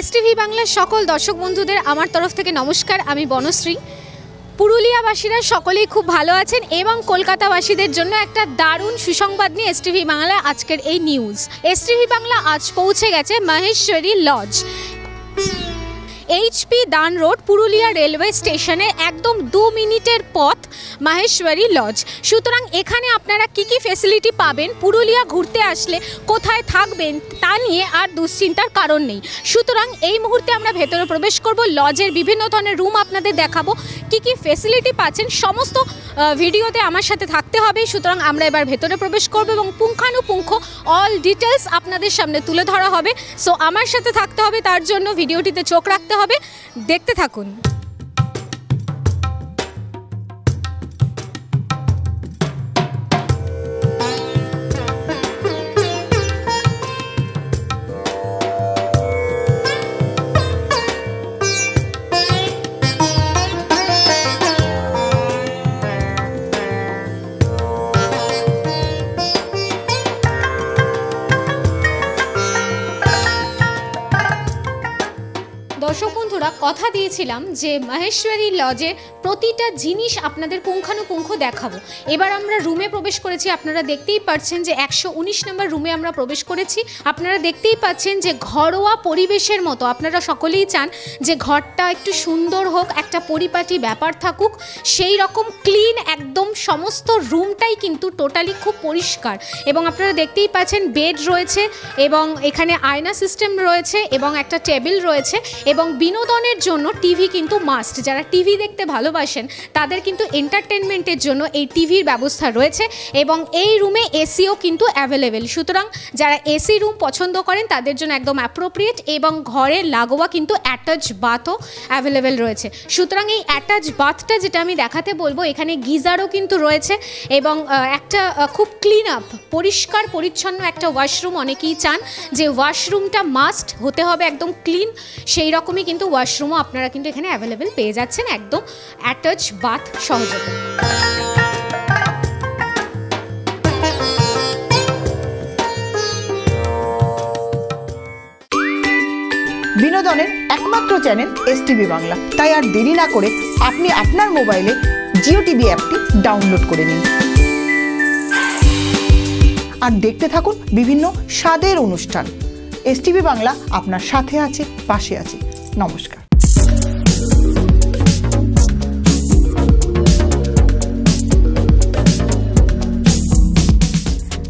STV বাংলার সকল দর্শক বন্ধুদের আমার তরফ থেকে নমস্কার। আমি বনশ্রী। পুরুলিয়াবাসীরা সকলেই খুব ভালো আছেন এবং কলকাতাবাসীদের জন্য একটা দারুণ সুসংবাদ নিয়ে এসটিভি বাংলা আজকের এই নিউজ। এসটিভি বাংলা আজ পৌঁছে গেছে মাহেশ্বরী লজ, এইচপি দান রোড, পুরুলিয়া রেলওয়ে স্টেশনে একদম 2 মিনিটের পথ মাহেশ্বরী লজ। সুতরাং এখানে আপনারা কি কি ফেসিলিটি পাবেন, পুরুলিয়া ঘুরতে আসলে কোথায় থাকবেন তা নিয়ে আর দুশ্চিন্তার কারণ নেই। সুতরাং এই মুহূর্তে আমরা ভেতরে প্রবেশ করব, লজের বিভিন্ন ধরনের রুম আপনাদের দেখাবো, কি কি ফেসিলিটি পাচ্ছেন সমস্ত ভিডিওতে আমার সাথে থাকতে হবে। সুতরাং আমরা এবার ভেতরে প্রবেশ করব এবং পুঙ্খানুপুঙ্খ অল ডিটেলস আপনাদের সামনে তুলে ধরা হবে। সো আমার সাথে থাকতে হবে, তার জন্য ভিডিওটিতে চোখ রাখতে হবে, দেখতে থাকুন। দর্শক বন্ধুরা, কথা দিয়েছিলাম যে মাহেশ্বরী লজে প্রতিটা জিনিস আপনাদের পুঙ্খানুপুঙ্খ দেখাবো। এবার আমরা রুমে প্রবেশ করেছি, আপনারা দেখতেই পাচ্ছেন যে 119 নম্বর রুমে আমরা প্রবেশ করেছি। আপনারা দেখতেই পাচ্ছেন যে ঘরোয়া পরিবেশের মতো, আপনারা সকলেই চান যে ঘরটা একটু সুন্দর হোক, একটা পরিপাটি ব্যাপার থাকুক, সেই রকম ক্লিন একদম সমস্ত রুমটাই কিন্তু টোটালি খুব পরিষ্কার। এবং আপনারা দেখতেই পাচ্ছেন বেড রয়েছে এবং এখানে আয়না সিস্টেম রয়েছে এবং একটা টেবিল রয়েছে এবং বিনোদনের জন্য টিভি কিন্তু মাস্ট। যারা টিভি দেখতে ভালোবাসেন তাদের কিন্তু এন্টারটেনমেন্টের জন্য এই টিভির ব্যবস্থা রয়েছে এবং এই রুমে এসিও কিন্তু অ্যাভেলেবেল। সুতরাং যারা এসি রুম পছন্দ করেন তাদের জন্য একদম অ্যাপ্রোপ্রিয়েট এবং ঘরের লাগোয়া কিন্তু অ্যাটাচ বাথও অ্যাভেলেবেল রয়েছে। সুতরাং এই অ্যাটাচ বাথটা যেটা আমি দেখাতে বলবো, এখানে গিজারও কিন্তু রয়েছে এবং একটা খুব ক্লিন আপ, পরিষ্কার পরিচ্ছন্ন একটা ওয়াশরুম। অনেকেই চান যে ওয়াশরুমটা মাস্ট হতে হবে একদম ক্লিন, সেই রকমই কিন্তু ওয়াশরুমও আপনারা কিন্তু এখানে অ্যাভেলেবেল পেয়ে যাচ্ছেন একদম অ্যাটাচ বাথ সহজে। বিনোদনের একমাত্র চ্যানেল এসটিভি বাংলা। তাই আর দেরি না করে আপনি আপনার মোবাইলে জিও টিভি অ্যাপটি ডাউনলোড করে নিন আর দেখতে থাকুন বিভিন্ন স্বাদের অনুষ্ঠান। এসটিভি বাংলা আপনার সাথে আছে, পাশে আছে। নমস্কার।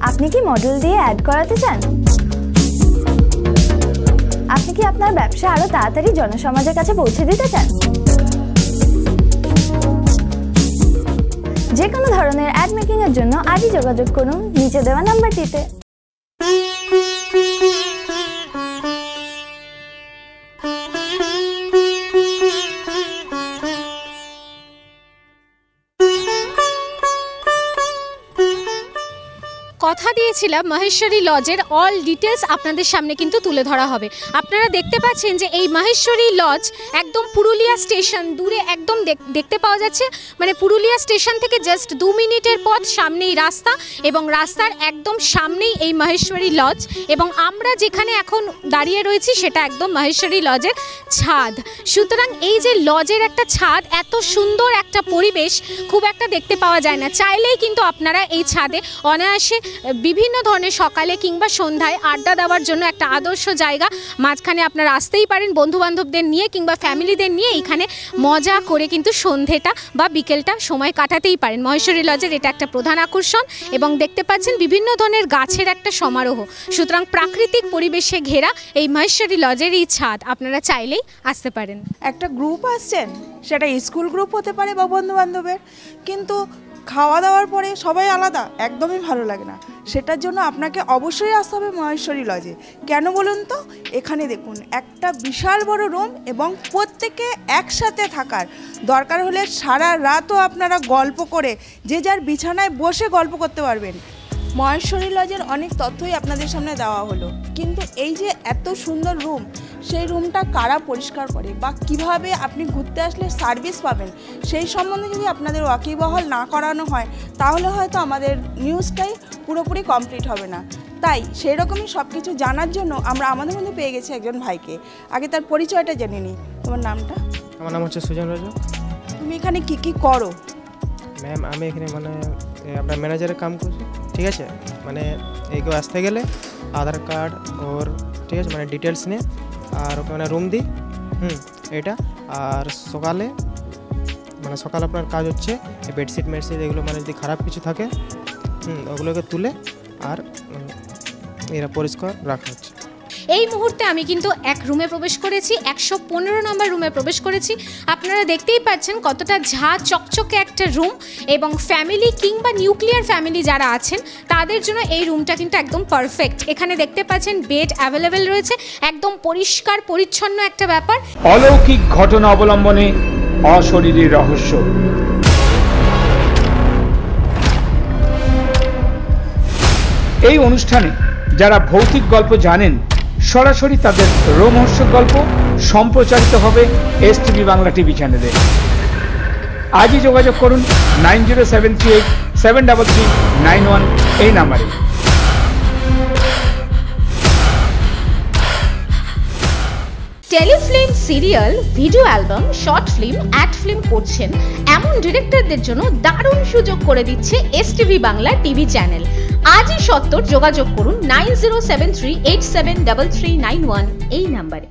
আপনি কি মডেল দিয়ে অ্যাড করাতে চান? আপনি কি আপনার ব্যবসা আরো তাড়াতাড়ি জনসমাজের কাছে পৌঁছে দিতে চান? যে কোনো ধরনের অ্যাড মেকিং এর জন্য আজই যোগাযোগ করুন নিচে দেওয়া নাম্বারটিতে। কথা দিয়েছিলাম মাহেশ্বরী লজের অল ডিটেলস আপনাদের সামনে কিন্তু তুলে ধরা হবে। আপনারা দেখতে পাচ্ছেন যে এই মাহেশ্বরী লজ একদম পুরুলিয়া স্টেশন দূরে একদম দেখতে পাওয়া যাচ্ছে, মানে পুরুলিয়া স্টেশন থেকে জাস্ট 2 মিনিটের পথ সামনেই রাস্তা এবং রাস্তার একদম সামনেই এই মাহেশ্বরী লজ এবং আমরা যেখানে এখন দাঁড়িয়ে রয়েছি সেটা একদম মাহেশ্বরী লজের ছাদ। সুতরাং এই যে লজের একটা ছাদ, এত সুন্দর একটা পরিবেশ খুব একটা দেখতে পাওয়া যায় না। চাইলেই কিন্তু আপনারা এই ছাদে অনায়াসে বিভিন্ন ধরনের সকালে কিংবা সন্ধ্যায় আড্ডা দেওয়ার জন্য একটা আদর্শ জায়গা। মাঝখানে আপনারা আসতেই পারেন বন্ধুবান্ধবদের নিয়ে কিংবা ফ্যামিলিদের নিয়ে, এইখানে মজা করে কিন্তু সন্ধ্যেটা বা বিকেলটা সময় কাটাতেই পারেন। মাহেশ্বরী লজের এটা একটা প্রধান আকর্ষণ এবং দেখতে পাচ্ছেন বিভিন্ন ধরনের গাছের একটা সমারোহ। সুতরাং প্রাকৃতিক পরিবেশে ঘেরা এই মাহেশ্বরী লজের এই ছাদ আপনারা চাইলেই আসতে পারেন। একটা গ্রুপ আসছেন, সেটা স্কুল গ্রুপ হতে পারে বা বন্ধুবান্ধবের, কিন্তু খাওয়া দাওয়ার পরে সবাই আলাদা, একদমই ভালো লাগে না। সেটার জন্য আপনাকে অবশ্যই আসতে হবে মাহেশ্বরী লজে। কেন বলুন তো? এখানে দেখুন একটা বিশাল বড় রুম এবং প্রত্যেকে একসাথে থাকার দরকার হলে সারা রাতও আপনারা গল্প করে যে যার বিছানায় বসে গল্প করতে পারবেন। মাহেশ্বরী লজের অনেক তথ্যই আপনাদের সামনে দেওয়া হলো, কিন্তু এই যে এত সুন্দর রুম, সেই রুমটা কারা পরিষ্কার করে বা কিভাবে আপনি ঘুরতে আসলে সার্ভিস পাবেন, সেই সম্বন্ধে যদি আপনাদের ওয়াকিবহাল না করানো হয় তাহলে হয়তো আমাদের নিউজটাই পুরোপুরি কমপ্লিট হবে না। তাই সেই রকমই সব কিছু জানার জন্য আমরা আমাদের মধ্যে পেয়ে গেছি একজন ভাইকে। আগে তার পরিচয়টা জেনে নিই। তোমার নামটা? আমার নাম হচ্ছে সুজন রাজু। তুমি এখানে কি কি করো? ম্যাম আমি এখানে মানে আপনার ম্যানেজারের কাম করছি, ঠিক আছে। মানে এই কেউ আসতে গেলে আধার কার্ড ওর, ঠিক আছে, মানে ডিটেলস নিয়ে আর ওকে মানে রুম দিই, এটা। আর সকালে আপনার কাজ হচ্ছে বেডশিট মেডশিট এগুলো মানে যদি খারাপ কিছু থাকে ওগুলোকে তুলে আর এরা পরিষ্কার রাখা হচ্ছে। এই মুহূর্তে আমি কিন্তু এক রুমে প্রবেশ করেছি, 115 নম্বর রুমে প্রবেশ করেছি। আপনারা দেখতেই পাচ্ছেন কতটা চকচকে একটা রুম, এবং ফ্যামিলি কিংবা নিউক্লিয়ার ফ্যামিলি যারা আছেন তাদের জন্য এই রুমটা কিন্তু একদম পারফেক্ট। এখানে দেখতে পাচ্ছেন বেড অ্যাভেলেবেল রয়েছে, একদম পরিষ্কার পরিচ্ছন্ন একটা ব্যাপার। অলৌকিক ঘটনা অবলম্বনে অশরীরী রহস্য। এই অনুষ্ঠানে যারা ভৌতিক গল্প জানেন সরাসরি তাদের রোমহর্ষক গল্প সম্প্রচারিত হবে STV বাংলা টিভি চ্যানেলে। আজই যোগাযোগ করুন 9073873391 এই নাম্বারে। Telefilm, serial, video album, short film, ad film করছেন এমন ডিরেক্টরদের জন্য দারুণ সুযোগ করে দিচ্ছে STV বাংলা টিভি চ্যানেল। আজই সত্তর যোগাযোগ করুন 9073873391 এই নাম্বারে।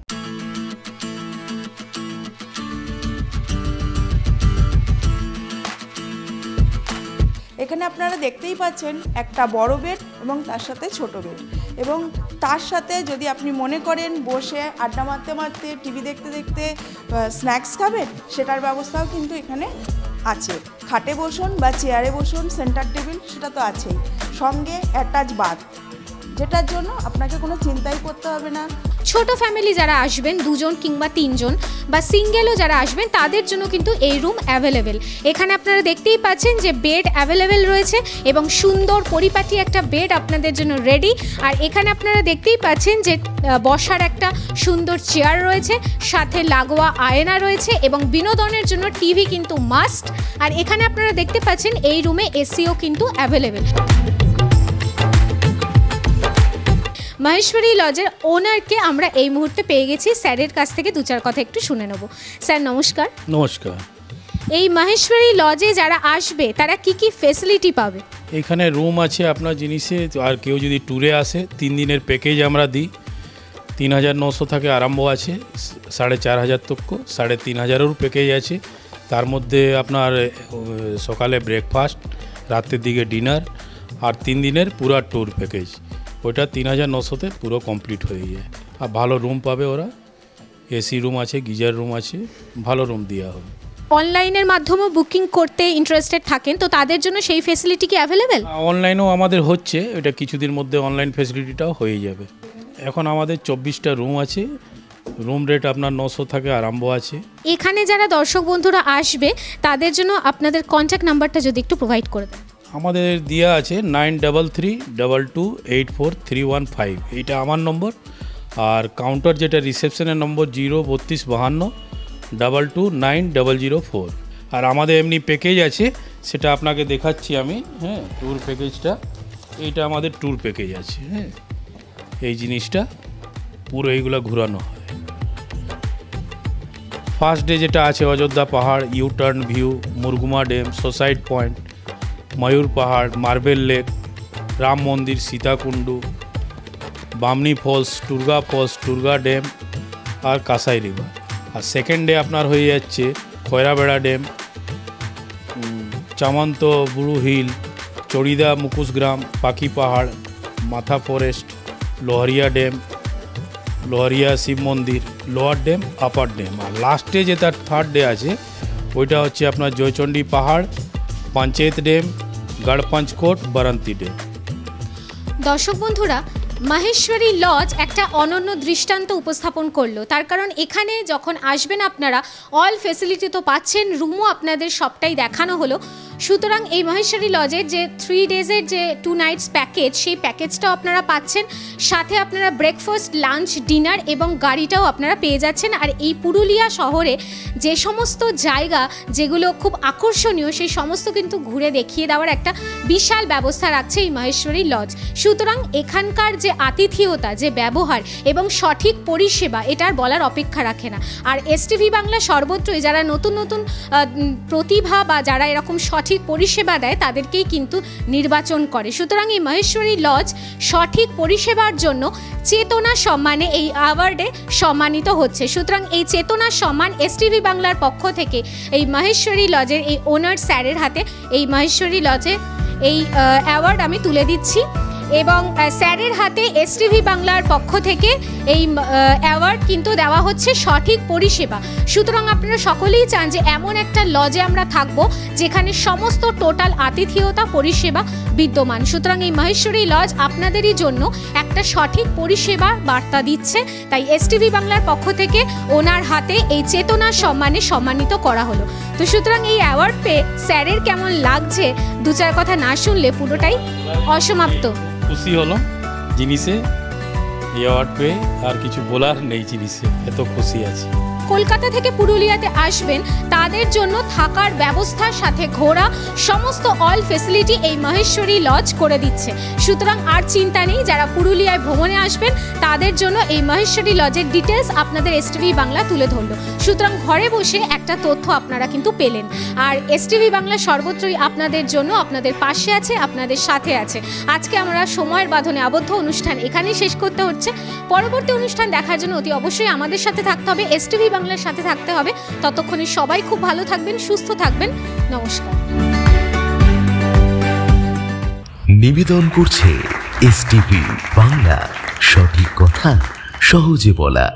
এখানে আপনারা দেখতেই পাচ্ছেন একটা বড় বেড এবং তার সাথে ছোট বেড, এবং তার সাথে যদি আপনি মনে করেন বসে আড্ডা মারতে মারতে টিভি দেখতে দেখতে স্ন্যাক্স খাবেন, সেটার ব্যবস্থাও কিন্তু এখানে আছে। খাটে বসুন বা চেয়ারে বসুন, সেন্টার টেবিল সেটা তো আছেই, সঙ্গে অ্যাটাচ বাথ, যেটার জন্য আপনাকে কোনো চিন্তাই করতে হবে না। ছোট ফ্যামিলি যারা আসবেন, 2 জন কিংবা 3 জন বা সিঙ্গেলও যারা আসবেন তাদের জন্য কিন্তু এই রুম অ্যাভেলেবেল। এখানে আপনারা দেখতেই পাচ্ছেন যে বেড অ্যাভেলেবেল রয়েছে এবং সুন্দর পরিপাটি একটা বেড আপনাদের জন্য রেডি। আর এখানে আপনারা দেখতেই পাচ্ছেন যে বসার একটা সুন্দর চেয়ার রয়েছে, সাথে লাগোয়া আয়না রয়েছে এবং বিনোদনের জন্য টিভি কিন্তু মাস্ট। আর এখানে আপনারা দেখতে পাচ্ছেন এই রুমে এসিও কিন্তু অ্যাভেলেবেল। মহেশ্বরী লজের ওনারকে আমরা এই মুহূর্তে পেয়ে গেছি, স্যারের কাছ থেকে 2-4 কথা একটু শুনে নেব। স্যার নমস্কার। নমস্কার। এই মহেশ্বরী লজে যারা আসবে তারা কি কি ফেসিলিটি পাবে? এখানে রুম আছে আপনার জিনিসে, আর কেউ যদি ট্যুরে আসে 3 দিনের প্যাকেজ আমরা দিই। 3900 থেকে আরম্ভ আছে, 4500 তক, 3500-এরও প্যাকেজ আছে। তার মধ্যে আপনার সকালে ব্রেকফাস্ট, রাতের দিকে ডিনার, আর 3 দিনের পুরো ট্যুর প্যাকেজ, ওইটা 3900-তে পুরো কমপ্লিট হয়ে যায়। আর ভালো রুম পাবে ওরা, এসি রুম আছে, গিজার রুম আছে, ভালো রুম দেওয়া হবে। অনলাইনের মাধ্যমে বুকিং করতে ইন্টারেস্টেড থাকেন তো তাদের জন্য সেই ফেসিলিটি কি অ্যাভেলেবেল? অনলাইনেও আমাদের হচ্ছে, এটা কিছুদিন মধ্যে অনলাইন ফেসিলিটিটাও হয়ে যাবে। এখন আমাদের 24টা রুম আছে, রুম রেট আপনার 900 থেকে আরম্ভ আছে। এখানে যারা দর্শক বন্ধুরা আসবে তাদের জন্য আপনাদের কন্ট্যাক্ট নাম্বারটা যদি একটু প্রোভাইড করে দেন। আমাদের দেওয়া আছে 9332284315, এইটা আমার নম্বর। আর কাউন্টার যেটা রিসেপশনের নম্বর 03252229004। আর আমাদের এমনি প্যাকেজ আছে, সেটা আপনাকে দেখাচ্ছি আমি। ট্যুর প্যাকেজটা, এইটা আমাদের ট্যুর প্যাকেজ আছে। এই জিনিসটা পুরো এইগুলো ঘোরানো হয়। ফার্স্ট ডে যেটা আছে Ayodhya Pahar, U turn view, Murguma dam, সোসাইট point, Mayur Pahar, marble lake, Ram Mandir, Sitakund, Bamni falls, Turga dam আর কাসাই রিভার। আর সেকেন্ড ডে আপনার হয়ে যাচ্ছে Khoirabera dam, Chamtu Buru hill, Charida Mukushgram, Pakhi Pahar, Matha forest, Lohoria dam, Lohoria Shiv Mandir, lower dam, upper dam. আর লাস্টে যে তার থার্ড ডে আছে ওইটা হচ্ছে আপনার জয়চণ্ডী পাহাড়, পঞ্চায়েত ড্যাম, গড়পঞ্চকোট, বারান্তি ড্যাম। দর্শক বন্ধুরা, মহেশ্বরী লজ একটা অনন্য দৃষ্টান্ত উপস্থাপন করলো, তার কারণ এখানে যখন আসবেন আপনারা অল ফেসিলিটি তো পাচ্ছেন, রুমও আপনাদের সবটাই দেখানো হলো। সুতরাং এই মহেশ্বরী লজের যে 3 ডেজের যে 2 নাইটস প্যাকেজ, সেই প্যাকেজটাও আপনারা পাচ্ছেন, সাথে আপনারা ব্রেকফাস্ট, লাঞ্চ, ডিনার এবং গাড়িটাও আপনারা পেয়ে যাচ্ছেন। আর এই পুরুলিয়া শহরে যে সমস্ত জায়গা যেগুলো খুব আকর্ষণীয়, সেই সমস্ত কিন্তু ঘুরে দেখিয়ে দেওয়ার একটা বিশাল ব্যবস্থা রাখছে এই মহেশ্বরী লজ। সুতরাং এখানকার যে আতিথেয়তা, যে ব্যবহার এবং সঠিক পরিষেবা, এটার বলার অপেক্ষা রাখে না। আর এসটিভি বাংলা সর্বত্রই যারা নতুন নতুন প্রতিভা বা যারা এরকম সঠিক পরিষেবা দেয় তাদেরকেই কিন্তু নির্বাচন করে। সুতরাং এই মহেশ্বরী লজ সঠিক পরিষেবার জন্য চেতনা সম্মানে এই অ্যাওয়ার্ডে সম্মানিত হচ্ছে। সুতরাং এই চেতনা সম্মান এসটিভি বাংলার পক্ষ থেকে এই মহেশ্বরী লজের এই ওনার স্যারের হাতে এই মহেশ্বরী লজে এই অ্যাওয়ার্ড আমি তুলে দিচ্ছি এবং স্যারের হাতে এসটিভি বাংলার পক্ষ থেকে এই অ্যাওয়ার্ড কিন্তু দেওয়া হচ্ছে সঠিক পরিষেবা। সুতরাং আপনারা সকলেই চান যে এমন একটা লজে আমরা থাকব যেখানে সমস্ত টোটাল আতিথেয়তা পরিষেবা বিদ্যমান। সুতরাং এই মহেশ্বরী লজ আপনাদেরই জন্য একটা সঠিক পরিষেবার বার্তা দিচ্ছে, তাই এসটিভি বাংলার পক্ষ থেকে ওনার হাতে এই চেতনা সম্মানে সম্মানিত করা হলো। তো সুতরাং এই অ্যাওয়ার্ড পেয়ে স্যারের কেমন লাগছে, 2-4 কথা না শুনলে পুরোটাই অসমাপ্ত। খুশি হলো জিনিসে এই অ্যাওয়ার্ড পেয়ে, আর কিছু বলার নেই জিনিসে, এত খুশি আছি। কলকাতা থেকে পুরুলিয়াতে আসবেন তাদের জন্য থাকার ব্যবস্থার সাথে ঘোরা সমস্ত অল ফেসিলিটি এই মহেশ্বরী লজ করে দিচ্ছে। সুতরাং আর চিন্তা নেই, যারা পুরুলিয়ায় ভ্রমণে আসবেন তাদের জন্য এই মহেশ্বরী লজের ডিটেলস আপনাদের এসটিভি বাংলা তুলে ধরলো। সুতরাং ঘরে বসে একটা তথ্য আপনারা কিন্তু পেলেন। আর এসটিভি বাংলা সর্বত্রই আপনাদের জন্য, আপনাদের পাশে আছে, আপনাদের সাথে আছে। আজকে আমরা সময়ের বাঁধনে আবদ্ধ অনুষ্ঠান এখানেই শেষ করতে হচ্ছে। পরবর্তী অনুষ্ঠান দেখার জন্য অতি অবশ্যই আমাদের সাথে থাকতে হবে, এসটিভি বাংলার সাথে থাকতে হবে। ততক্ষণে সবাই খুব ভালো থাকবেন, সুস্থ থাকবেন। নমস্কার। নিবেদন করছে এসটিভি বাংলা, সঠিক কথা সহজে বলা।